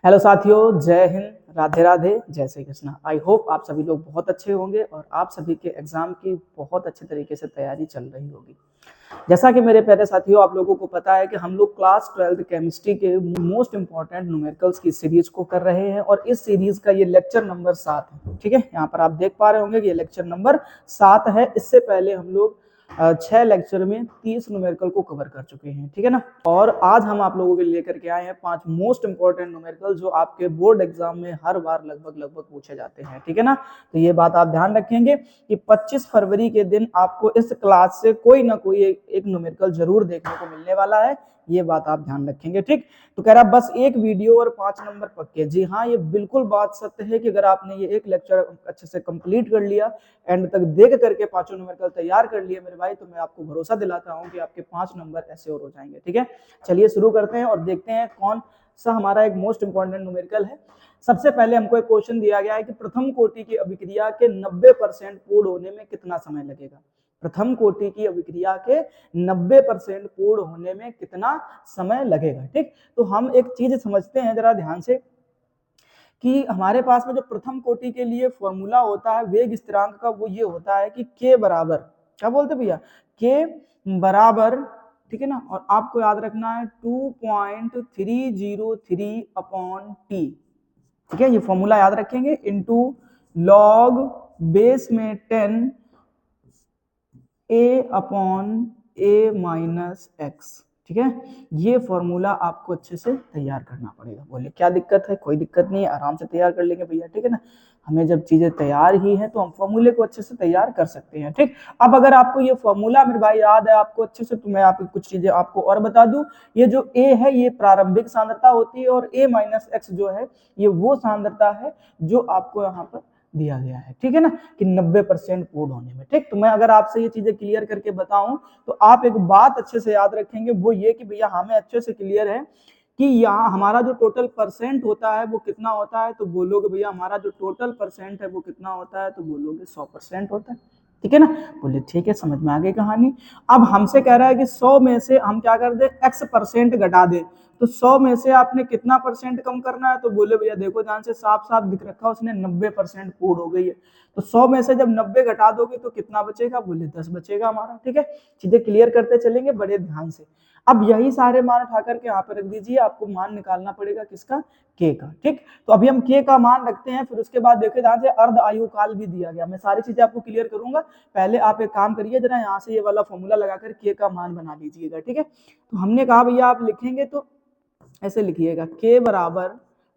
Hello साथियों, जय हिंद, राधे राधे, जय श्री कृष्ण। आई होप आप सभी लोग बहुत अच्छे होंगे और आप सभी के एग्जाम की बहुत अच्छे तरीके से तैयारी चल रही होगी। जैसा कि मेरे प्यारे साथियों, आप लोगों को पता है कि हम लोग क्लास 12 केमिस्ट्री के मोस्ट इंपॉर्टेंट न्यूमेरिकल्स की सीरीज को कर रहे हैं और इस सीरीज का ये लेक्चर नंबर 7 है। ठीक है, यहाँ पर आप देख पा रहे होंगे कि ये लेक्चर नंबर 7 है। इससे पहले हम लोग 6 लेक्चर में 30 न्यूमेरिकल को कवर कर चुके हैं। ठीक है ना। और आज हम आप लोगों के लिए लेकर के आए हैं 5 मोस्ट इंपॉर्टेंट न्यूमेरिकल जो आपके बोर्ड एग्जाम में हर बार लगभग पूछे जाते हैं। ठीक है ना। तो ये बात आप ध्यान रखेंगे कि 25 फरवरी के दिन आपको इस क्लास से कोई ना कोई एक न्यूमेरिकल जरूर देखने को मिलने वाला है। ये बात आप ध्यान रखेंगे। ठीक, तो कह रहा बस एक वीडियो और 5 नंबर पक्के। जी हाँ, ये बिल्कुल बात सत्य है कि अगर आपने ये एक लेक्चर अच्छे से कंप्लीट कर लिया, एंड तक देख करके 5 न्यूमेरिकल तैयार कर लिए मेरे भाई, तो मैं आपको भरोसा दिलाता हूं कि आपके 5 नंबर ऐसे और हो जाएंगे। ठीक है, चलिए शुरू करते हैं और देखते हैं कौन सा हमारा एक मोस्ट इंपॉर्टेंट न्यूमेरिकल है। सबसे पहले हमको एक क्वेश्चन दिया गया है कि प्रथम कोटि की अभिक्रिया के 90% पूर्ण होने में कितना समय लगेगा। प्रथम कोटि की अभिक्रिया के 90% पूर्ण होने में कितना समय लगेगा। ठीक, तो हम एक चीज समझते हैं जरा ध्यान से कि हमारे पास में जो प्रथम कोटि के लिए फॉर्मूला होता है वेग स्थिरांक का, वो ये होता है कि k बराबर, क्या बोलते भैया, k बराबर, ठीक है ना, और आपको याद रखना है 2.303 अपॉन टी। ठीक है, ये फॉर्मूला याद रखेंगे, इनटू लॉग बेस में 10 a upon a minus x. ठीक है, ये फॉर्मूला आपको अच्छे से तैयार करना पड़ेगा। बोले क्या दिक्कत है? कोई दिक्कत नहीं है, आराम से तैयार कर लेंगे भैया। ठीक है ना, हमें जब चीजें तैयार ही है तो हम फॉर्मूले को अच्छे से तैयार कर सकते हैं। ठीक, अब अगर आपको ये फॉर्मूला मेरे भाई याद है आपको अच्छे से, तो मैं आपको कुछ चीजें आपको और बता दूं। ये जो a है ये प्रारंभिक सांद्रता होती है और a माइनस एक्स जो है ये वो सांद्रता है जो आपको यहाँ पर दिया गया है। ठीक है ना, कि 90% पूर्ण होने में। ठीक, तो मैं अगर आपसे ये चीजें क्लियर करके बताऊं तो आप एक बात अच्छे से याद रखेंगे, वो ये कि भैया हमें अच्छे से क्लियर है कि यहाँ हमारा जो टोटल परसेंट होता है वो कितना होता है। तो बोलोगे भैया हमारा जो टोटल परसेंट है वो कितना होता है, तो बोलोगे 100% होता है। ठीक है ना, बोले ठीक है, समझ में आ गई कहानी। अब हमसे कह रहा है कि 100 में से हम क्या कर दे, x% घटा दे। तो 100 में से आपने कितना परसेंट कम करना है, तो बोले भैया देखो ध्यान से, साफ साफ दिख रखा उसने 90% पूर्ण हो गई है। तो 100 में से जब 90 घटा दोगे तो कितना बचेगा, बोले 10 बचेगा हमारा। ठीक है, चीजें क्लियर करते चलेंगे बड़े ध्यान से। अब यही सारे मान उठा करके यहाँ पर रख दीजिए, आपको मान निकालना पड़ेगा किसका, के का। ठीक, तो अभी हम के का मान रखते हैं, फिर उसके बाद देखिए ध्यान से अर्ध आयु काल भी दिया गया। मैं सारी चीजें आपको क्लियर करूंगा, पहले आप एक काम करिए जरा, यहाँ से ये वाला फॉर्मूला लगाकर के का मान बना लीजिएगा। ठीक है, तो हमने कहा भैया आप लिखेंगे तो ऐसे लिखिएगा k बराबर,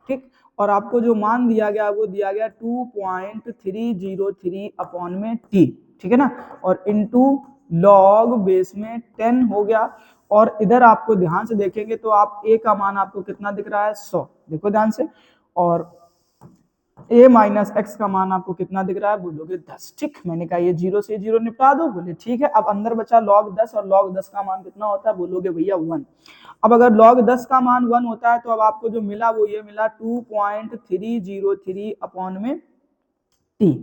ठीक, और आपको जो मान दिया गया वो दिया गया 2.303 अपॉन में t। ठीक है ना, और इनटू लॉग बेस में 10 हो गया। और इधर आपको ध्यान से देखेंगे तो आप a का मान आपको कितना दिख रहा है, 100। देखो ध्यान से, और a माइनस एक्स का मान आपको कितना दिख रहा है, बोलोगे 10। ठीक, मैंने कहा ये 0 से 0 निपटा दो, बोले ठीक है। अब अंदर बचा log 10, और log 10 का मान कितना होता है, बोलोगे भैया 1। अब अगर log 10 का मान 1 होता है तो अब आपको जो मिला वो ये मिला 2.303 अपॉन में t।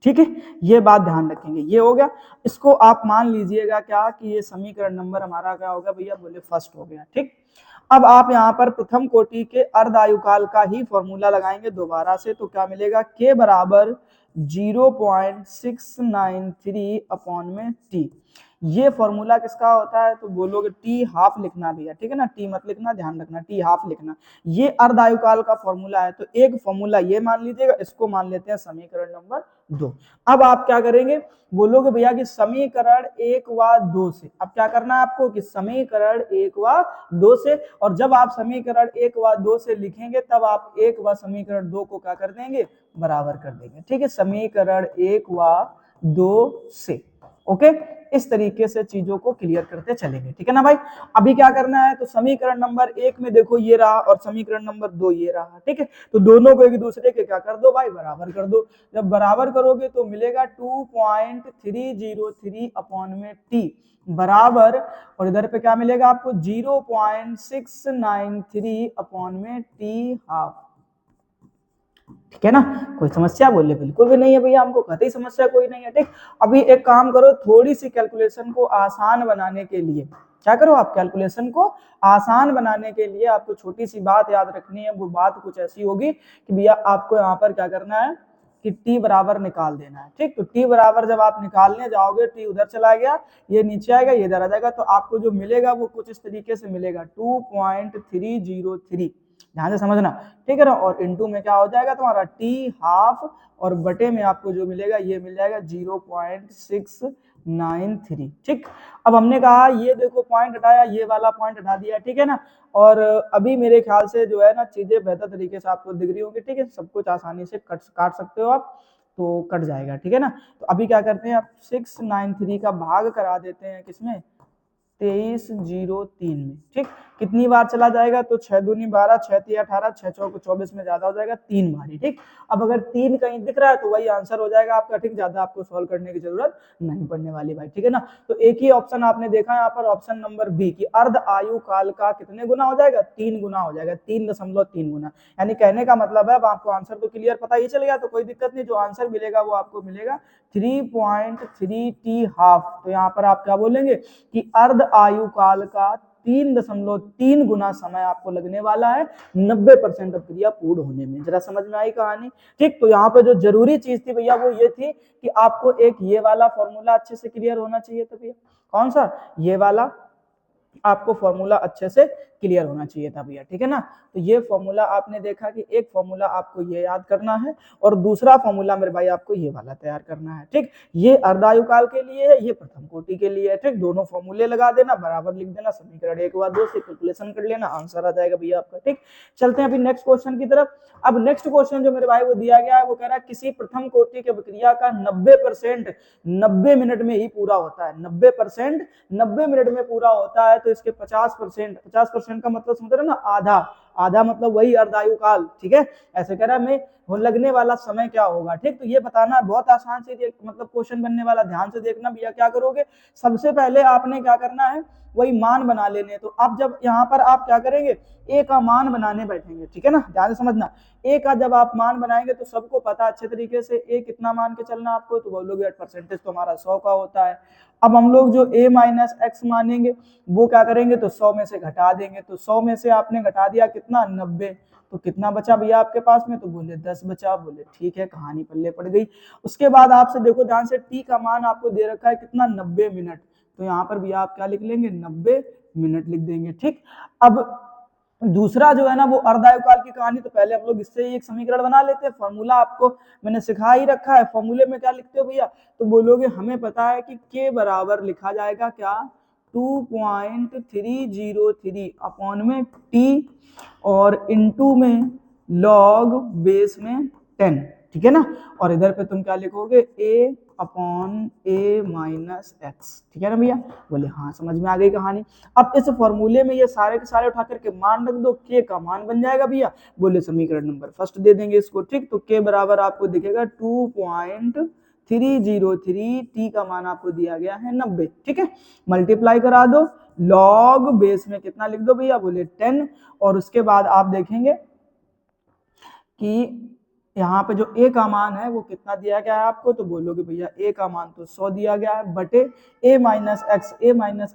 ठीक है, ये बात ध्यान रखेंगे, ये हो गया। इसको आप मान लीजिएगा क्या कि ये समीकरण नंबर हमारा क्या होगा भैया, बोले फर्स्ट हो गया। ठीक, अब आप यहाँ पर प्रथम कोटि के अर्ध आयुकाल का ही फॉर्मूला लगाएंगे दोबारा से, तो क्या मिलेगा, k बराबर 0.693 अपॉन में t। ये फॉर्मूला किसका होता है, तो बोलोगे टी हाफ लिखना भैया। ठीक है ना, टी मत लिखना, ध्यान रखना, टी हाफ लिखना। ये अर्ध आयुकाल का फॉर्मूला है, तो एक फॉर्मूला ये मान लीजिएगा, इसको मान लेते हैं समीकरण नंबर 2। अब आप क्या करेंगे, बोलोगे भैया कि समीकरण 1 व 2 से, अब क्या करना है आपको कि समीकरण 1 व 2 से, और जब आप समीकरण 1 व 2 से लिखेंगे तब आप 1 व समीकरण 2 को क्या कर देंगे, बराबर कर देंगे। ठीक है, समीकरण 1 व 2 से। ओके, इस तरीके से चीजों को क्लियर करते चलेंगे। ठीक है ना भाई, अभी क्या करना है, तो समीकरण नंबर 1 में देखो ये रहा और समीकरण नंबर 2 ये रहा। ठीक है, तो दोनों को एक दूसरे के क्या कर दो भाई, बराबर कर दो। जब बराबर करोगे तो मिलेगा 2.303 अपॉन में t बराबर, और इधर पे क्या मिलेगा आपको 0.693 अपॉन में t हाफ। ठीक है ना, कोई समस्या, बोले बिल्कुल भी नहीं है भैया, हमको कतई समस्या कोई नहीं है। ठीक, अभी एक काम करो, थोड़ी सी कैलकुलेशन को आसान बनाने के लिए, क्या करो, आप कैलकुलेशन को आसान बनाने के लिए आपको छोटी सी बात याद रखनी है। वो बात कुछ ऐसी होगी कि भैया आपको यहाँ पर क्या करना है कि t बराबर निकाल देना है। ठीक, तो t बराबर जब आप निकालने जाओगे, t उधर चला गया, ये नीचे आएगा, ये इधर आ जाएगा, तो आपको जो मिलेगा वो कुछ इस तरीके से मिलेगा 2.303। ध्यान से समझना, ठीक है ना। और इनटू में क्या हो जाएगा तुम्हारा t हाफ, और बटे में आपको जो मिलेगा ये मिल जाएगा 0.693। ठीक, अब हमने कहा ये देखो पॉइंट हटाया, ये वाला पॉइंट हटा दिया, ठीक है ना। और अभी मेरे ख्याल से जो है ना चीजें बेहतर तरीके से आपको दिख रही होंगी। ठीक है, सब कुछ आसानी से काट सकते हो आप, तो कट जाएगा, ठीक है ना। तो अभी क्या करते हैं, आप 693 का भाग करा देते हैं किसमें, 2303 में। ठीक, कितनी बार चला जाएगा, तो 6 दूनी 12, 6 तिया 18, 6 चौक 24 में ज्यादा हो जाएगा 3 बारी। ठीक, अब अगर 3 कहीं दिख रहा है तो वही आंसर हो जाएगा आपका। ठीक, ज्यादा आपको सॉल्व करने की जरूरत नहीं पड़ने वाली भाई, ठीक है ना। तो एक ही ऑप्शन आपने देखा यहाँ पर, ऑप्शन नंबर बी की अर्ध आयु काल का कितने गुना हो जाएगा, 3 गुना हो जाएगा, 3.3 गुना। यानी कहने का मतलब है, अब आपको आंसर तो क्लियर पता ही चल गया, तो कोई दिक्कत नहीं, जो आंसर मिलेगा वो आपको मिलेगा 3.3 हाफ। तो यहाँ पर आप क्या बोलेंगे कि अर्ध आयु काल का 3.3 गुना समय आपको लगने वाला है 90% क्रिया पूर्ण होने में। जरा समझ में आई कहानी। ठीक, तो यहाँ पे जो जरूरी चीज थी भैया वो ये थी कि आपको एक ये वाला फॉर्मूला अच्छे से क्लियर होना चाहिए था भैया। कौन सा, ये वाला आपको फॉर्मूला अच्छे से क्लियर होना चाहिए था भैया, ठीक है ना। तो ये फॉर्मूला आपने देखा कि एक फॉर्मूला आपको ये याद करना है और दूसरा फॉर्मूला मेरे भाई आपको ये वाला तैयार करना है। ठीक, ये अर्धायुकाल के लिए है, ये प्रथम कोटि के लिए है। ठीक, दोनों फॉर्मूले लगा देना, बराबर लिख देना, समीकरण 1 व 2 से कैलकुलेशन कर लेना, आंसर आ जाएगा भैया आपका। ठीक, चलते हैं अभी नेक्स्ट क्वेश्चन की तरफ। अब नेक्स्ट क्वेश्चन जो मेरे भाई वो दिया गया है, वो कह रहा है किसी प्रथम कोटि की अभिक्रिया का 90% 90 मिनट में ही पूरा होता है। 90% 90 मिनट में पूरा होता है, तो इसके 50% का मतलब समझ रहे ना, आधा, आधा मतलब वही अर्धायु काल। ठीक है, ऐसे कह रहा है मैं लगने वाला समय क्या होगा। ठीक, तो ये बताना बहुत आसान से मतलब क्वेश्चन बनने वाला, ध्यान से देखना भैया। क्या करोगे, सबसे पहले आपने क्या करना है, वही मान बना लेने। तो अब जब यहाँ पर आप क्या करेंगे, ए का मान बनाने बैठेंगे, ठीक है ना, ध्यान से समझना। ए का जब आप मान बनाएंगे तो सबको पता अच्छे तरीके से ए कितना मान के चलना आपको, तो बोलोगे परसेंटेज तो हमारा 100 का होता है। अब हम लोग जो a माइनस एक्स मानेंगे वो क्या करेंगे, तो 100 में से घटा देंगे। तो 100 में से आपने घटा दिया कितना, 90, तो कितना बचा भैया आपके पास में, तो बोले 10 बचा। बोले ठीक है, कहानी पल्ले पड़ गई। उसके बाद आपसे देखो ध्यान से, t का मान आपको दे रखा है कितना, 90 मिनट। तो यहाँ पर भैया आप क्या लिख लेंगे, 90 मिनट लिख देंगे। ठीक, अब दूसरा जो है ना वो अर्धायुकाल की कहानी, तो पहले हम लोग इससे ही एक समीकरण बना लेते हैं। फॉर्मूला आपको मैंने सिखा ही रखा है। फॉर्मूले में क्या लिखते हो भैया, तो बोलोगे हमें पता है कि k बराबर लिखा जाएगा क्या, 2.303 अपॉन में t और इनटू में लॉग बेस में 10। ठीक है ना, और इधर पे तुम क्या लिखोगे, a upon a minus x. ठीक है ना भैया, बोले हाँ समझ में आ गई कहानी। अब इस फॉर्मूले में ये सारे के सारे उठा करके मान रख दो, k का मान बन जाएगा भैया। बोले समीकरण नंबर फर्स्ट दे देंगे इसको। ठीक, तो k बराबर आपको दिखेगा 2.303, t का मान आपको दिया गया है 90। ठीक है, मल्टीप्लाई करा दो, लॉग बेस में कितना लिख दो भैया, बोले 10। और उसके बाद आप देखेंगे कि यहाँ पे जो a का मान है वो कितना दिया गया है आपको, तो बोलोगे भैया a का मान तो 100 दिया गया है, बटे a माइनस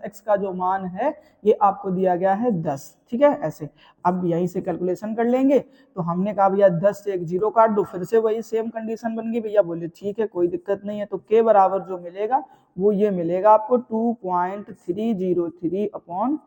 एक्स का जो मान है ये आपको दिया गया है 10। ठीक है, ऐसे अब यहीं से कैलकुलेशन कर लेंगे। तो हमने कहा भैया 10 से एक जीरो काट दो, फिर से वही सेम कंडीशन बन गई भैया। बोले ठीक है, कोई दिक्कत नहीं है। तो k बराबर जो मिलेगा वो ये मिलेगा आपको 2.303 अपॉन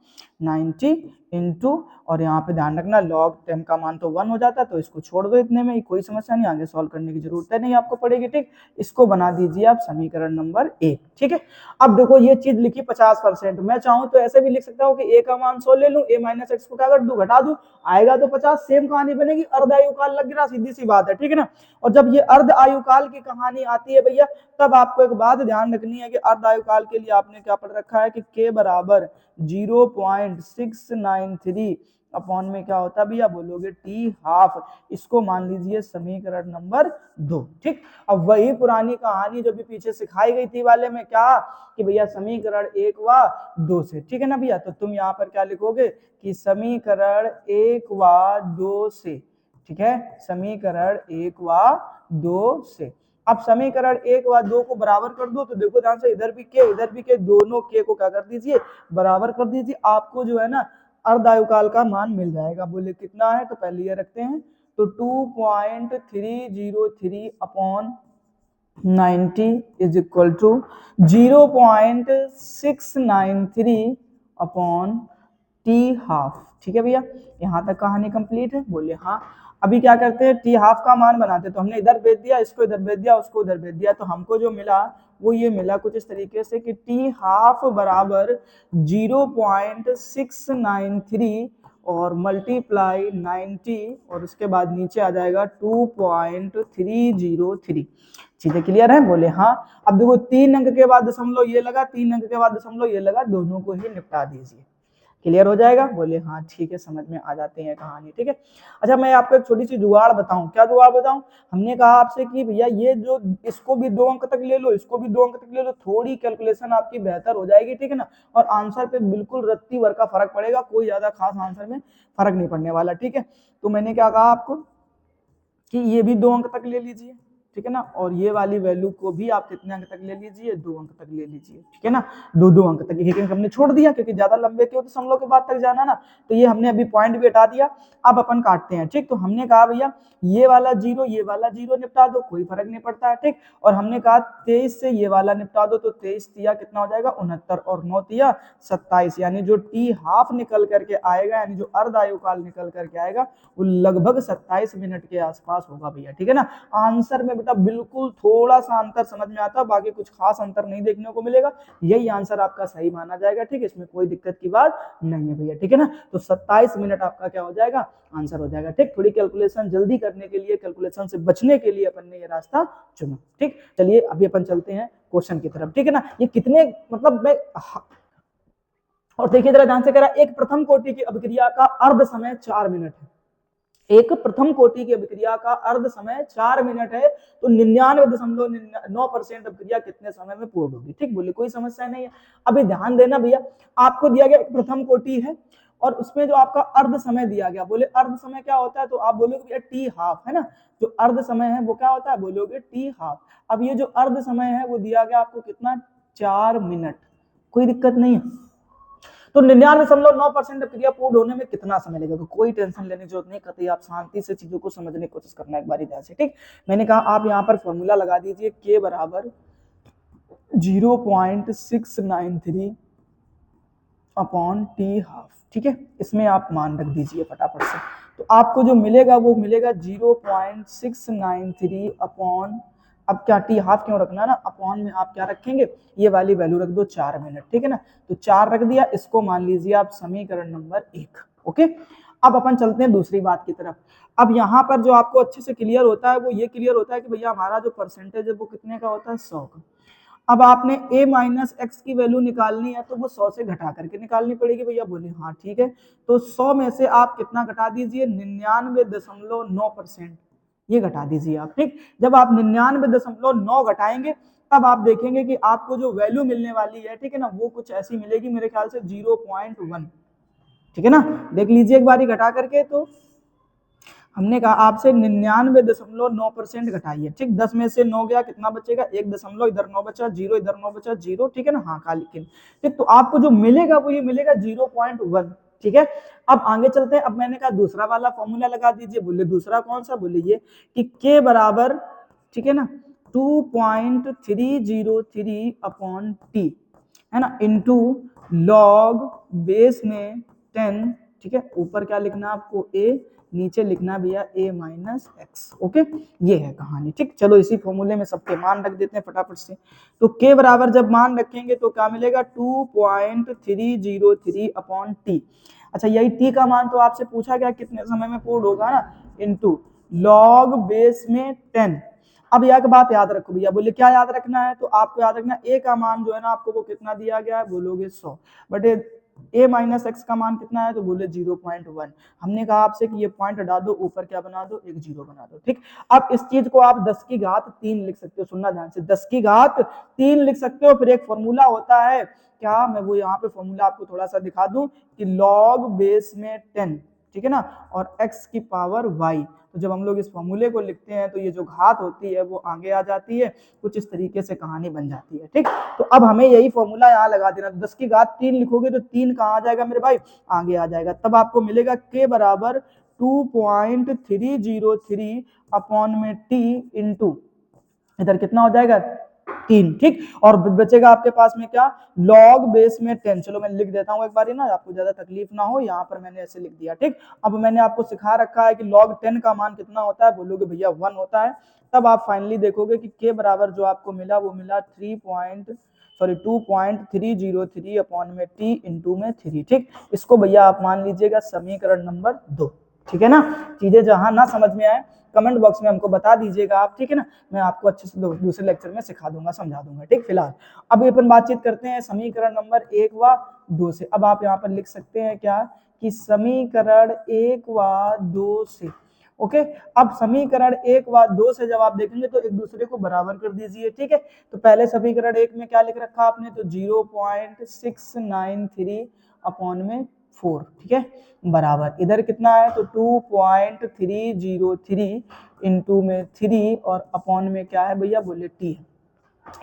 90 इंटू, और यहाँ पे ध्यान रखना लॉग 10 का मान तो 1 हो जाता है, तो इसको छोड़ दो इतने में ही, कोई समस्या नहीं, आगे सॉल्व करने की जरूरत है नहीं आपको पड़ेगी। ठीक, इसको बना दीजिए आप समीकरण नंबर 1। ठीक है, अब देखो ये चीज लिखी 50%, मैं चाहूं तो ऐसे भी लिख सकता हूँ कि a का मान 100 ले लूं, a माइनस एक्स को क्या कर दूं, घटा दूं, आएगा तो 50। सेम कहानी बनेगी, अर्ध आयुकाल लग गया, सीधी सी बात है। ठीक है ना, और जब ये अर्ध आयुकाल की कहानी आती है भैया, तब आपको एक बात ध्यान रखनी है कि अर्ध आयुकाल के लिए आपने क्या पढ़ रखा है कि k बराबर 0.693 अपॉन में क्या होता है भैया, बोलोगे t हाफ। इसको मान लीजिए समीकरण नंबर 2। ठीक, अब वही पुरानी कहानी जो भी पीछे सिखाई गई थी वाले में, क्या कि भैया समीकरण 1 व 2 से। ठीक है ना भैया, तो तुम यहाँ पर क्या लिखोगे कि समीकरण 1 व 2 से। ठीक है, समीकरण 1 व 2 से। अब समीकरण 1 व 2 को बराबर कर दो, तो देखो ध्यान से इधर भी के दोनों के को क्या कर दीजिए, बराबर कर दीजिए। आपको जो है ना अर्ध आयुकाल का मान मिल जाएगा। बोले कितना है, तो पहले ये रखते हैं, तो 2.303 upon 90 is equal to 0.693 upon T half. ठीक है भैया, यहाँ तक कहानी कंप्लीट है। बोले हाँ। अभी क्या करते हैं, टी हाफ का मान बनाते हैं। तो हमने इधर भेज दिया, इसको इधर भेज दिया, उसको उधर भेज दिया, तो हमको जो मिला वो ये मिला कुछ इस तरीके से कि टी हाफ बराबर 0.693 और मल्टीप्लाई 90 और उसके बाद नीचे आ जाएगा 2.303। चीजें क्लियर है? बोले हाँ। अब देखो 3 अंक के बाद दशमलव ये लगा, 3 अंक के बाद दशमलव ये लगा, दोनों को ही निपटा दीजिए। क्लियर हो जाएगा? बोले हाँ ठीक है, समझ में आ जाते हैं कहानी। ठीक है। अच्छा मैं आपको एक छोटी सी जुगाड़ बताऊं। क्या जुगाड़ बताऊं? हमने कहा आपसे कि भैया ये जो इसको भी 2 अंक तक ले लो, इसको भी 2 अंक तक ले लो, थोड़ी कैलकुलेशन आपकी बेहतर हो जाएगी। ठीक है ना, और आंसर पे बिल्कुल रत्ती भर का फर्क पड़ेगा, कोई ज्यादा खास आंसर में फर्क नहीं पड़ने वाला। ठीक है, तो मैंने क्या कहा आपको कि ये भी 2 अंक तक ले लीजिए। ठीक है ना, और ये वाली वैल्यू को भी आप कितने अंक तक ले लीजिए, 2 अंक तक ले लीजिए। ठीक है ना, 2 अंक तक। एक हमने छोड़ दिया क्योंकि ज्यादा लंबे के दशमलव के बाद तक जाना ना, तो ये हमने अभी पॉइंट भी हटा दिया। अब अपन काटते हैं। ठीक, तो हमने कहा भैया ये वाला 0 ये वाला 0 निपटा दो, कोई फर्क नहीं पड़ता है। ठीक, और हमने कहा 23 से ये वाला निपटा दो, तो 23 तिया कितना हो जाएगा, 69 और 9 तिया 27, यानी जो टी हाफ निकल करके आएगा, यानी जो अर्ध आयुकाल निकल करके आएगा, वो लगभग 27 मिनट के आसपास होगा भैया। ठीक है ना, आंसर में बेटा बिल्कुल थोड़ा सा अंतर समझ में आता है, बाकी कुछ खास अंतर नहीं देखने को मिलेगा। यही आंसर आपका सही माना जाएगा। ठीक है, इसमें कोई दिक्कत की बात नहीं है भैया। ठीक है ना, तो 27 मिनट आपका क्या हो जाएगा, आंसर हो जाएगा। ठीक, थोड़ी कैलकुलेशन जल्दी करने के लिए, कैलकुलेशन से बचने के लिए अपन ने ये रास्ता चुना। ठीक, चलिए अभी अपन चलते हैं क्वेश्चन की तरफ। ठीक है ना, ये कितने मतलब मैं और देखिए जरा ध्यान से करा, एक प्रथम कोटि की अभिक्रिया का अर्ध समय 4 मिनट है। एक प्रथम कोटि की अभिक्रिया का अर्ध समय 4 मिनट है, तो 99.9% अभिक्रिया कितने समय में पूर्ण होगी। ठीक, बोले कोई समस्या नहीं है। अभी ध्यान देना भैया, आपको दिया गया एक प्रथम कोटि है और उसमें जो आपका अर्ध समय दिया गया, बोले अर्ध समय क्या होता है, तो आप बोलोगे भैया टी हाफ है ना, जो अर्ध समय है वो क्या होता है, बोलोगे टी हाफ। अब ये जो अर्ध समय है वो दिया गया आपको कितना, 4 मिनट। कोई दिक्कत नहीं है। तो 99.9% क्रिया पूर्ण होने में कितना समय लगेगा, कोई टेंशन लेने की जरूरत नहीं, कतई आप शांति से चीजों को समझने की कोशिश करना एक बार ध्यान से। ठीक, मैंने कहा आप यहाँ पर फॉर्मूला लगा दीजिए, के बराबर 0.693 अपॉन टी हाफ। ठीक है, इसमें आप मान रख दीजिए फटाफट से, तो आपको जो मिलेगा वो मिलेगा 0.693 अपॉन, अब क्या टी हाफ क्यों रखना ना, अपॉन में आप क्या रखेंगे, ये वाली वैल्यू रख दो 4 मिनट। ठीक है ना, तो 4 रख दिया, इसको मान लीजिए आप समीकरण नंबर 1। ओके, अब अपन चलते हैं दूसरी बात की तरफ। अब यहाँ पर जो आपको अच्छे से क्लियर होता है वो ये क्लियर होता है कि भैया हमारा जो परसेंटेज है वो कितने का होता है, 100 का। अब आपने a माइनस एक्स की वैल्यू निकालनी है, तो वो 100 से घटा करके निकालनी पड़ेगी भैया। बोले हाँ ठीक है, तो 100 में से आप कितना घटा दीजिए, 99.9% ये घटा दीजिए आप। ठीक, जब आप 99.9 घटाएंगे तब आप देखेंगे कि आपको जो वैल्यू मिलने वाली है, ठीक है ना, वो कुछ ऐसी मिलेगी मेरे ख्याल से 0.1। ठीक है ना, देख लीजिए एक बारी घटा करके, तो हमने कहा आपसे 99.9% घटाइए। ठीक, 10 में से 9 गया, कितना बचेगा, 1 दशमलव, इधर 9 बचा, 0 इधर 9 बचा, 0। ठीक है ना, हाँ खाली। ठीक, तो आपको जो मिलेगा वो ये मिलेगा 0.1। ठीक है, अब आगे चलते हैं। अब मैंने कहा दूसरा वाला फॉर्मूला लगा दीजिए। बोले दूसरा कौन सा, बोले ये कि के बराबर, ठीक है ना, 2.303 अपॉन टी है ना, इंटू लॉग बेस में 10। ठीक है, ऊपर क्या लिखना आपको, a, नीचे लिखना भैया a माइनस एक्स। ओके, ये है कहानी। ठीक, चलो इसी फॉर्मूले में सबके मान रख देते हैं फटाफट से। तो k बराबर जब मान रखेंगे तो क्या मिलेगा, 2.303 अपॉन टी। अच्छा, यही t का मान तो आपसे पूछा गया कितने समय में पूर्ण होगा ना, इनटू लॉग बेस में 10। अब यह बात याद रखो भैया। बोले क्या याद रखना है, तो आपको याद रखना a का मान जो है ना आपको वो कितना दिया गया है, बोलोगे 100, बट a माइनस एक्स का मान कितना है, तो बोले 0.1। हमने कहा आपसे कि ये पॉइंट हटा दो, ऊपर क्या बना दो, एक 0 बना दो। ठीक, अब इस चीज को आप 10 की घात 3 लिख सकते हो, सुनना ध्यान से, 10 की घात 3 लिख सकते हो। फिर एक फॉर्मूला होता है, क्या मैं वो यहाँ पे फॉर्मूला आपको थोड़ा सा दिखा दूं, कि लॉग बेस में 10, ठीक है ना, और x की पावर y। तो जब हम लोग इस फॉर्मूले को लिखते हैं तो ये जो घात होती है वो आगे आ जाती है, कुछ इस तरीके से कहानी बन जाती है। ठीक, तो अब हमें यही फॉर्मूला यहाँ लगा देना। 10 की घात 3 लिखोगे तो 3 कहाँ आ जाएगा मेरे भाई, आगे आ जाएगा। तब आपको मिलेगा k बराबर 2.303 अपॉन में t इंटू इधर कितना हो जाएगा 3। ठीक, और बचेगा आपके पास में क्या, लॉग बेस में 10। चलो मैं लिख देता हूँ एक बार ना, आपको ज्यादा तकलीफ ना हो, यहाँ पर मैंने ऐसे लिख दिया। ठीक, अब मैंने आपको सिखा रखा है कि लॉग 10 का मान कितना होता है, बोलोगे भैया 1 होता है। तब आप फाइनली देखोगे कि के बराबर जो आपको मिला वो मिला 2.303 अपॉन में टी इंटू में 3। ठीक, इसको भैया आप मान लीजिएगा समीकरण नंबर 2। ठीक है ना, चीजें जहां ना समझ में आए कमेंट बॉक्स में हमको बता दीजिएगा आप। ठीक है ना, मैं आपको अच्छे से दूसरे लेक्चर में सिखा दूंगा, समझा दूंगा। ठीक, फिलहाल अब अपन बातचीत करते हैं समीकरण नंबर 1 व 2 से। अब आप यहाँ पर लिख सकते हैं क्या कि समीकरण 1 व 2 से। ओके, अब समीकरण 1 व 2 से जब आप देखेंगे तो एक दूसरे को बराबर कर दीजिए। ठीक है, तो पहले समीकरण 1 में क्या लिख रखा आपने, तो 0.693 अपॉन में 4। ठीक है, बराबर इधर कितना है तो 2.303 इंटू में 3 और अपॉन में क्या है भैया, बोले टी है।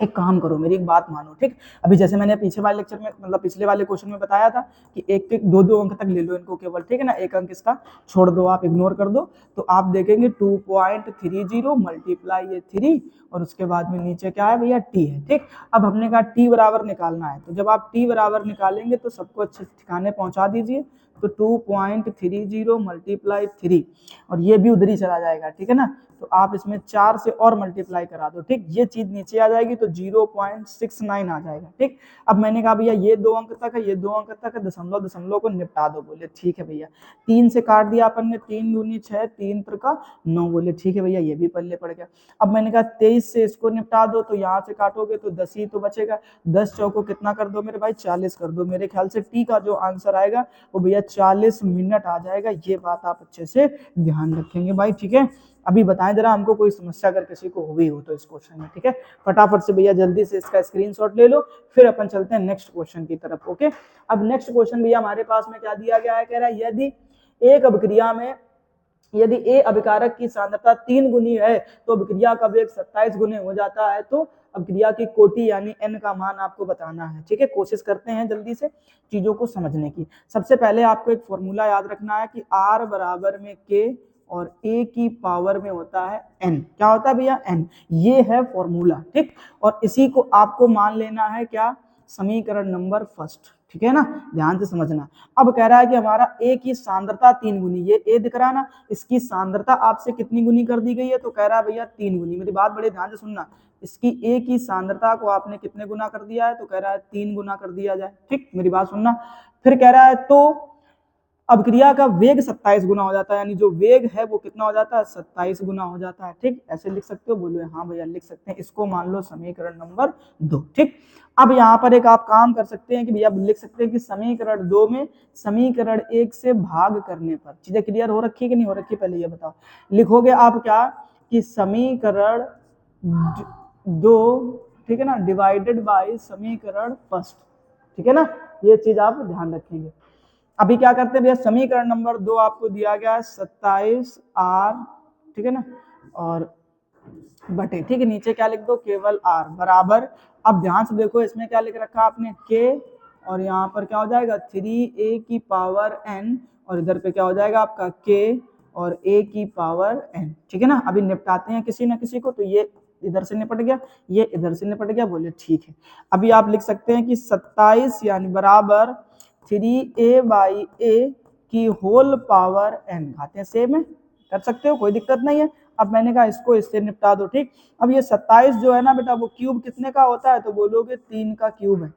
एक काम करो, मेरी एक बात मानो। ठीक, अभी जैसे मैंने पीछे वाले लेक्चर में मतलब पिछले वाले क्वेश्चन में बताया था कि एक एक दो अंक तक ले लो इनको केवल। ठीक है ना, एक अंक इसका छोड़ दो, आप इग्नोर कर दो, तो आप देखेंगे 2.30 मल्टीप्लाई ये 3 और उसके बाद में नीचे क्या है भैया, टी है। ठीक, अब हमने कहा टी बराबर निकालना है, तो जब आप टी बराबर निकालेंगे तो सबको अच्छे ठिकाने पहुंचा दीजिए। तो 2.30 मल्टीप्लाई 3 और ये भी उधर ही चला जाएगा। ठीक है ना, तो आप इसमें 4 से और मल्टीप्लाई करा दो। ठीक, ये चीज नीचे आ जाएगी तो 0.69 आ जाएगा। ठीक, अब मैंने कहा भैया ये 2 अंक तक है, ये 2 अंक तक है, दशमलव दशमलव को निपटा दो। बोले ठीक है भैया, 3 से काट दिया अपन ने, 3 दूनी 6, 3 त्रिका 9। बोले ठीक है भैया, ये भी पल्ले पड़ गया। अब मैंने कहा 23 से इसको निपटा दो, तो यहाँ से काटोगे तो 10 ही तो बचेगा। 10 चौको कितना कर दो मेरे भाई, 40 कर दो। मेरे ख्याल से टी का जो आंसर आएगा वो भैया 40 मिनट आ जाएगा। ये बात आप अच्छे से ध्यान रखेंगे भाई। ठीक है, अभी बताएं जरा हमको कोई समस्या अगर किसी को हुई हो तो इस क्वेश्चन में। ठीक है, फटाफट से भैया जल्दी से इसका स्क्रीनशॉट ले लो, फिर अपन चलते हैं नेक्स्ट क्वेश्चन की तरफ। ओके, अब नेक्स्ट क्वेश्चन भैया हमारे पास में क्या दिया गया है, कह रहा है यदि एक अभिक्रिया में यदि ए अभिकारक की सांद्रता 3 गुनी है तो अभिक्रिया का वेग 27 गुने हो जाता है, तो अभिक्रिया की कोटि यानी n का मान आपको बताना है। ठीक है, कोशिश करते हैं जल्दी से चीजों को समझने की। सबसे पहले आपको एक फॉर्मूला याद रखना है कि r बराबर में k और a की पावर में होता है n। क्या होता है भैया, n। ये है फॉर्मूला। ठीक, और इसी को आपको मान लेना है क्या, समीकरण नंबर फर्स्ट। ठीक है ना, ध्यान से समझना। अब कह रहा है कि हमारा ए की सांद्रता 3 गुनी, ये ए दिख रहा है ना, इसकी सांद्रता आपसे कितनी गुनी कर दी गई है, तो कह रहा है भैया 3 गुनी। मेरी बात बड़े ध्यान से सुनना, इसकी ए की सांद्रता को आपने कितने गुना कर दिया है, तो कह रहा है 3 गुना कर दिया जाए। ठीक, मेरी बात सुनना। फिर कह रहा है तो अभिक्रिया का वेग 27 गुना हो जाता है, यानी जो वेग है वो कितना हो जाता है, 27 गुना हो जाता है। ठीक, ऐसे लिख सकते हो, बोलो हाँ भैया लिख सकते हैं। इसको मान लो समीकरण नंबर 2। ठीक, अब यहाँ पर एक आप काम कर सकते हैं कि भैया लिख सकते हैं कि समीकरण 2 में समीकरण 1 से भाग करने पर। चीजें क्लियर हो रखी है कि नहीं हो रखी, पहले ये बताओ। लिखोगे आप क्या कि समीकरण 2, ठीक है ना, डिवाइडेड बाय समीकरण फर्स्ट। ठीक है ना, ये चीज आप ध्यान रखेंगे। अभी क्या करते हैं भैया, समीकरण नंबर 2 आपको दिया गया है 27r, ठीक है ना, और बटे, ठीक है, नीचे क्या लिख दो, केवल r बराबर। अब ध्यान से देखो इसमें क्या लिख रखा आपने, k, और यहाँ पर क्या हो जाएगा 3a की पावर n, और इधर पे क्या हो जाएगा आपका k और a की पावर n। ठीक है ना, अभी निपटाते हैं किसी ना किसी को, तो ये इधर से निपट गया, ये इधर से निपट गया। बोले ठीक है, अभी आप लिख सकते हैं कि 27 यानी बराबर 3a बाई a की होल पावर n। खाते हैं सेम है, कर सकते हो, कोई दिक्कत नहीं है। अब मैंने कहा इसको इससे निपटा दो। ठीक, अब ये 27 जो है ना बेटा, वो क्यूब कितने का होता है, तो बोलोगे 3 का क्यूब है।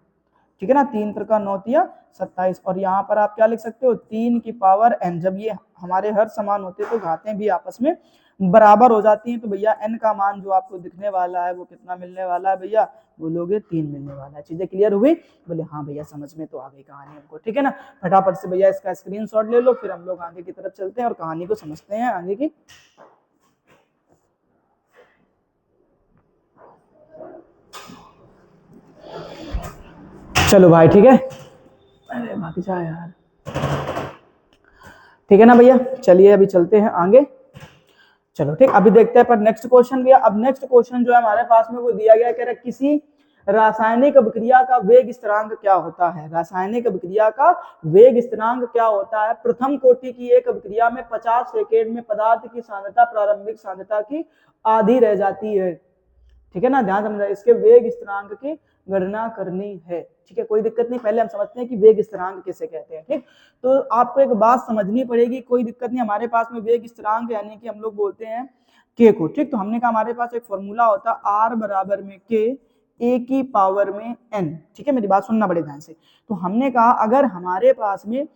ठीक है ना, 3 त्रिका 9 तिया 27, और यहाँ पर आप क्या लिख सकते हो, 3 की पावर n। जब ये हमारे हर समान होते हैं तो घातें भी आपस में बराबर हो जाती हैं, तो भैया n का मान जो आपको दिखने वाला है वो कितना मिलने वाला है भैया, बोलोगे 3 मिलने वाला है। चीजें क्लियर हुई, बोले हाँ भैया समझ में तो आ गई कहानी हमको। ठीक है ना, फटाफट से भैया इसका स्क्रीनशॉट ले लो, फिर हम लोग आगे की तरफ चलते हैं और कहानी को समझते हैं आगे की। चलो भाई ठीक है, अरे भाग जा यार। ठीक है ना भैया। चलिए अभी चलते हैं आगे। चलो ठीक, अभी देखते हैं पर नेक्स्ट क्वेश्चन भैया। अब नेक्स्ट क्वेश्चन जो है हमारे पास में वो दिया गया, कह रहा है किसी रासायनिक अभिक्रिया का वेग स्थिरांक क्या होता है। रासायनिक अभिक्रिया का वेग स्थिरांक क्या होता है। प्रथम कोटि की एक अभिक्रिया में 50 सेकेंड में पदार्थ की सांद्रता प्रारंभिक सांद्रता की आधी रह जाती है। ठीक है ना, ध्यान समझना, इसके वेग स्थिरांक की गणना करनी है। ठीक है, कोई दिक्कत नहीं, पहले हम समझते हैं कि वेग स्थिरांक किसे कहते हैं। ठीक, तो आपको एक बात समझनी पड़ेगी, कोई दिक्कत नहीं, हमारे पास में वेग स्थिरांक यानी कि हम लोग बोलते हैं के को। ठीक, तो हमने कहा हमारे पास एक फॉर्मूला होता है आर बराबर में के ए की पावर में एन। ठीक है, मेरी बात सुनना बड़े ध्यान से। तो हमने कहा अगर हमारे पास में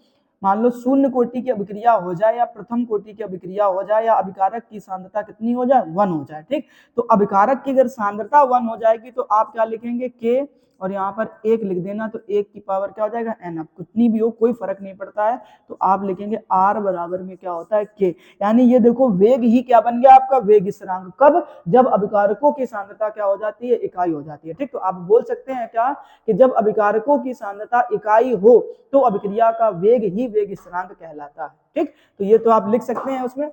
मान लो शून्य कोटि की अभिक्रिया हो जाए या प्रथम कोटि की अभिक्रिया हो जाए या अभिकारक की सांद्रता कितनी हो जाए, 1 हो जाए। ठीक, तो अभिकारक की अगर सांद्रता 1 हो जाएगी तो आप क्या लिखेंगे, के और यहाँ पर 1 लिख देना, तो 1 की पावर क्या हो जाएगा, एन। अब कितनी भी हो कोई फर्क नहीं पड़ता है, तो आप लिखेंगे आर बराबर में क्या होता है, के। यानी ये देखो वेग ही क्या बन गया आपका, वेग स्थिरांक। कब, जब अभिकारकों की सांद्रता क्या हो जाती है, इकाई हो जाती है। ठीक, तो आप बोल सकते हैं क्या कि जब अभिकारकों की सांद्रता इकाई हो तो अभिक्रिया का वेग ही वेग स्थिरांक कहलाता है। ठीक, तो ये तो आप लिख सकते हैं उसमें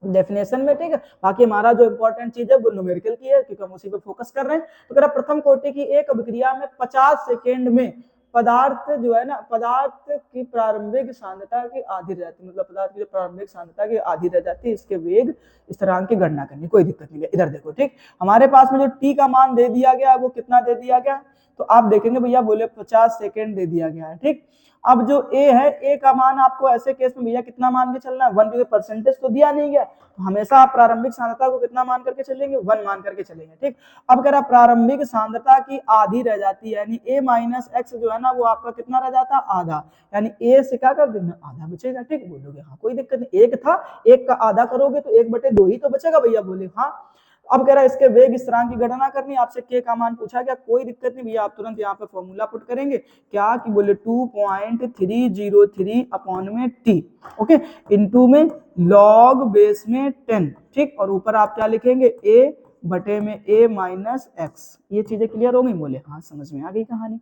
डेफिनेशन में। ठीक है, बाकी हमारा जो इंपॉर्टेंट चीज है वो न्यूमेरिकल की है क्योंकि हम उसी पे फोकस कर रहे हैं। तो कह रहा प्रथम कोटि की एक अभिक्रिया में 50 सेकेंड में पदार्थ जो है ना, पदार्थ की प्रारंभिक सांद्रता की आधी रह जाती है, मतलब पदार्थ की जो प्रारंभिक सांद्रता की आधी रह जाती है, इसके वेग स्थिरांक की गणना करनी, कोई दिक्कत नहीं है। इधर देखो, ठीक, हमारे पास में जो टी का मान दे दिया गया वो कितना दे दिया गया, तो आप देखेंगे भैया बोले 50 सेकेंड दे दिया गया है। ठीक, अब जो ए है, ए का मान आपको ऐसे केस में भैया कितना मान के चलना है, 1, क्योंकि परसेंटेज तो दिया नहीं गया, तो हमेशा आप प्रारंभिक सांद्रता को कितना मान करके चलेंगे, 1 मान करके चलेंगे। ठीक, अब कह रहा प्रारंभिक सांद्रता की आधी रह जाती है, यानी a माइनस एक्स जो है ना वो आपका कितना रह जाता है, आधा, यानी a से क्या कर देना, आधा बचेगा। ठीक, बोलोगे हाँ कोई दिक्कत नहीं, एक था, एक का आधा करोगे तो 1/2 ही तो बचेगा भैया, बोले हाँ। अब कह रहा है इसके वेग स्थिरांक की गणना करनी, आपसे के का मान पूछा गया, कोई दिक्कत नहीं भैया, आप तुरंत यहाँ पे फॉर्मूला पुट करेंगे, क्या कि बोले 2.303 अपॉन में टी, ओके, इनटू में लॉग बेस में 10। ठीक, और ऊपर आप क्या लिखेंगे, ए बटे में ए माइनस एक्स। ये चीजें क्लियर हो गई, बोले हाँ समझ में आ गई कहानी।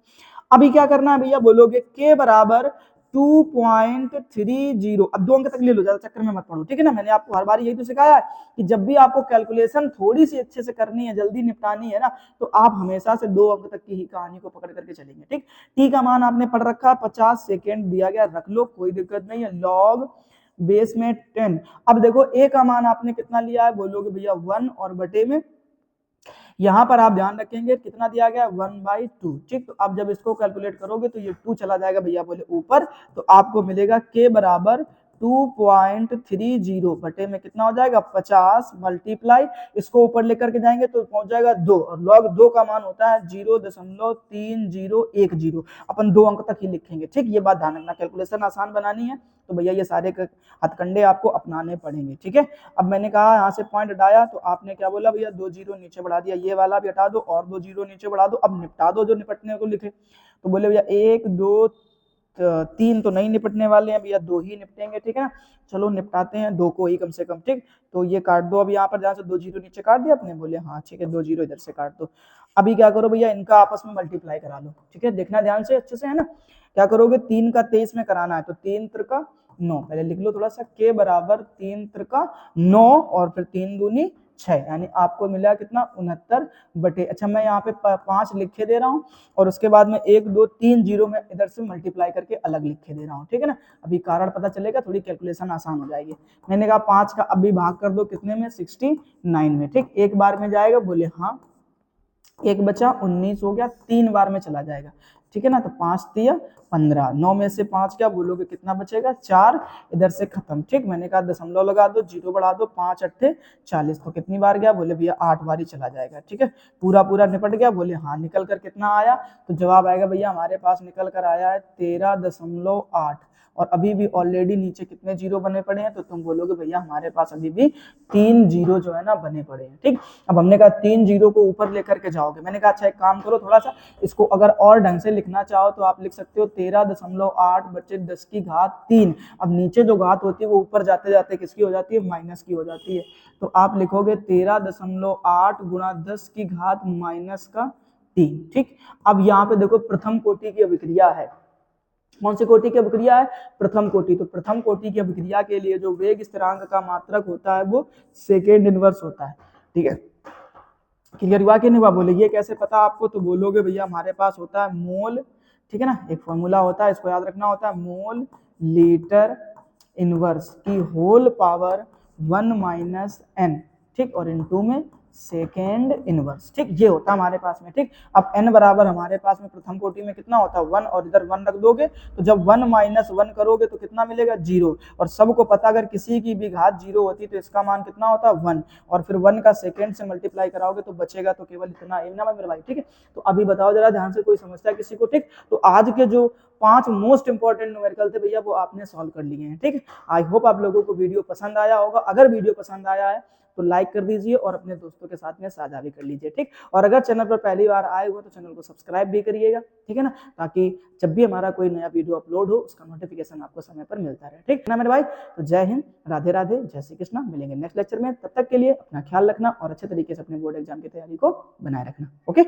अभी क्या करना है भैया, बोलोगे के बराबर 2.30। अब 2 अंक तक ले लो, ज्यादा चक्कर में मत पड़ो। ठीक है ना, मैंने आपको हर बार यही तो सिखाया है कि जब भी आपको कैलकुलेशन थोड़ी सी अच्छे से करनी है, जल्दी निपटानी है ना, तो आप हमेशा से 2 अंक तक की ही कहानी को पकड़ करके चलेंगे। ठीक, टी का मान आपने पढ़ रखा, 50 सेकेंड दिया गया, रख लो कोई दिक्कत नहीं है, लॉग बेस में 10। अब देखो ए का मान आपने कितना लिया है, बोलोगे भैया 1 और बटे में, यहाँ पर आप ध्यान रखेंगे कितना दिया गया, 1/2। ठीक, तो अब जब इसको कैलकुलेट करोगे तो ये 2 चला जाएगा भैया बोले ऊपर, तो आपको मिलेगा के बराबर 2.30 बटे में कितना हो जाएगा, 50 मल्टीप्लाई, इसको ऊपर लेकर के जाएंगे तो पहुंच जाएगा 2, और लॉग 2 का मान होता है 0.3010। अपन 2 अंक तक ही लिखेंगे। ठीक, ये बात ध्यान रखना, कैलकुलेशन आसान बनानी है तो भैया ये सारे हथकंडे आपको अपनाने पड़ेंगे। ठीक है, अब मैंने कहा यहाँ से पॉइंट हटाया तो आपने क्या बोला भैया, 2 जीरो नीचे बढ़ा दिया, ये वाला भी हटा दो और 2 जीरो नीचे बढ़ा दो, अब निपटा दो जो निपटने को लिखे। तो बोले भैया 1 2 3 तो नहीं निपटने वाले हैं भैया, 2 ही निपटेंगे। ठीक है ना, चलो निपटाते हैं 2 को ही कम से कम। ठीक, तो ये काट दो, अब यहाँ पर जहाँ से 2 जीरो नीचे काट दिया अपने, बोले हाँ ठीक है, 2 जीरो इधर से काट दो। अभी क्या करो भैया, इनका आपस में मल्टीप्लाई करा लो। ठीक है, देखना ध्यान से अच्छे से, है ना, क्या करोगे, 3 का 23 में कराना है तो 3 त्रिका 9, पहले लिख लो थोड़ा सा, के बराबर 3 त्रिका 9 और फिर 3 दूनी 6, यानी आपको मिला कितना, 69 बटे, अच्छा मैं यहाँ पे 5 लिखे दे रहा हूँ और उसके बाद में 1 2 3 जीरो में इधर से मल्टीप्लाई करके अलग लिखे दे रहा हूँ। ठीक है ना, अभी कारण पता चलेगा, थोड़ी कैलकुलेशन आसान हो जाएगी। मैंने कहा 5 का अभी भाग कर दो कितने में, 69 में। ठीक, एक बार में जाएगा, बोले हाँ, एक बचा 19 हो गया, 3 बार में चला जाएगा। ठीक है ना, तो 5 तिया 15, 9 में से 5 क्या बोलोगे कितना बचेगा, 4, इधर से खत्म। ठीक, मैंने कहा दशमलव लगा दो, जीरो बढ़ा दो, 5 अट्ठे 40, तो कितनी बार गया, बोले भैया 8 बार ही चला जाएगा। ठीक है, पूरा पूरा निपट गया, बोले हाँ, निकल कर कितना आया, तो जवाब आएगा भैया हमारे पास निकल कर आया है 13.8, और अभी भी ऑलरेडी नीचे कितने जीरो बने पड़े हैं, तो तुम बोलोगे भैया हमारे पास अभी भी 3 जीरो जो है ना बने पड़े हैं। ठीक, अब हमने कहा 3 जीरो को ऊपर लेकर के जाओगे, मैंने कहा अच्छा एक काम करो, थोड़ा सा इसको अगर और ढंग से लिखना चाहो तो आप लिख सकते हो 13.8 बचे 10 की घात 3। अब नीचे जो घात होती है वो ऊपर जाते जाते किसकी हो जाती है, माइनस की हो जाती है, तो आप लिखोगे 13.8 गुणा 10 की घात माइनस का 3। ठीक, अब यहाँ पे देखो प्रथम कोटि की अभिक्रिया है, कौन सी कोटि की अभिक्रिया है? प्रथम कोटि। तो प्रथम कोटि की अभिक्रिया के लिए जो वेग स्थिरांक का मात्रक होता है वो सेकेंड इनवर्स होता है। ठीक है, क्लियर हुआ कि नहीं हुआ? बोले ये कैसे पता आपको? तो बोलोगे भैया हमारे पास होता है मोल, ठीक है ना, एक फॉर्मूला होता है, इसको याद रखना होता है, मोल लीटर इनवर्स की होल पावर 1 माइनस एन, ठीक, और इनटू में सेकेंड इनवर्स, ठीक, ये होता है हमारे पास में। ठीक, अब n बराबर हमारे पास में प्रथम कोटि में कितना होता है 1, और इधर 1 रख दोगे तो जब 1 माइनस 1 करोगे तो कितना मिलेगा 0, और सबको पता अगर किसी की भी घात 0 होती तो इसका मान कितना होता है 1, और फिर 1 का सेकेंड से मल्टीप्लाई कराओगे तो बचेगा तो केवल इतना ही ना मेरे भाई। ठीक है, तो अभी बताओ जरा ध्यान से, कोई समस्या किसी को? ठीक, तो आज के जो 5 मोस्ट इंपॉर्टेंट न्यूमेरिकल थे भैया वो आपने सॉल्व कर लिए हैं। ठीक है, आई होप आप लोगों को वीडियो पसंद आया होगा। अगर वीडियो पसंद आया है तो लाइक कर दीजिए और अपने दोस्तों के साथ में साझा भी कर लीजिए। ठीक, और अगर चैनल पर पहली बार आए हो तो चैनल को सब्सक्राइब भी करिएगा, ठीक है ना, ताकि जब भी हमारा कोई नया वीडियो अपलोड हो उसका नोटिफिकेशन आपको समय पर मिलता रहे। ठीक है ना मेरे भाई, तो जय हिंद, राधे राधे, जय श्री कृष्णा। मिलेंगे नेक्स्ट लेक्चर में, तब तक के लिए अपना ख्याल रखना और अच्छे तरीके से अपने बोर्ड एग्जाम की तैयारी को बनाए रखना। ओके।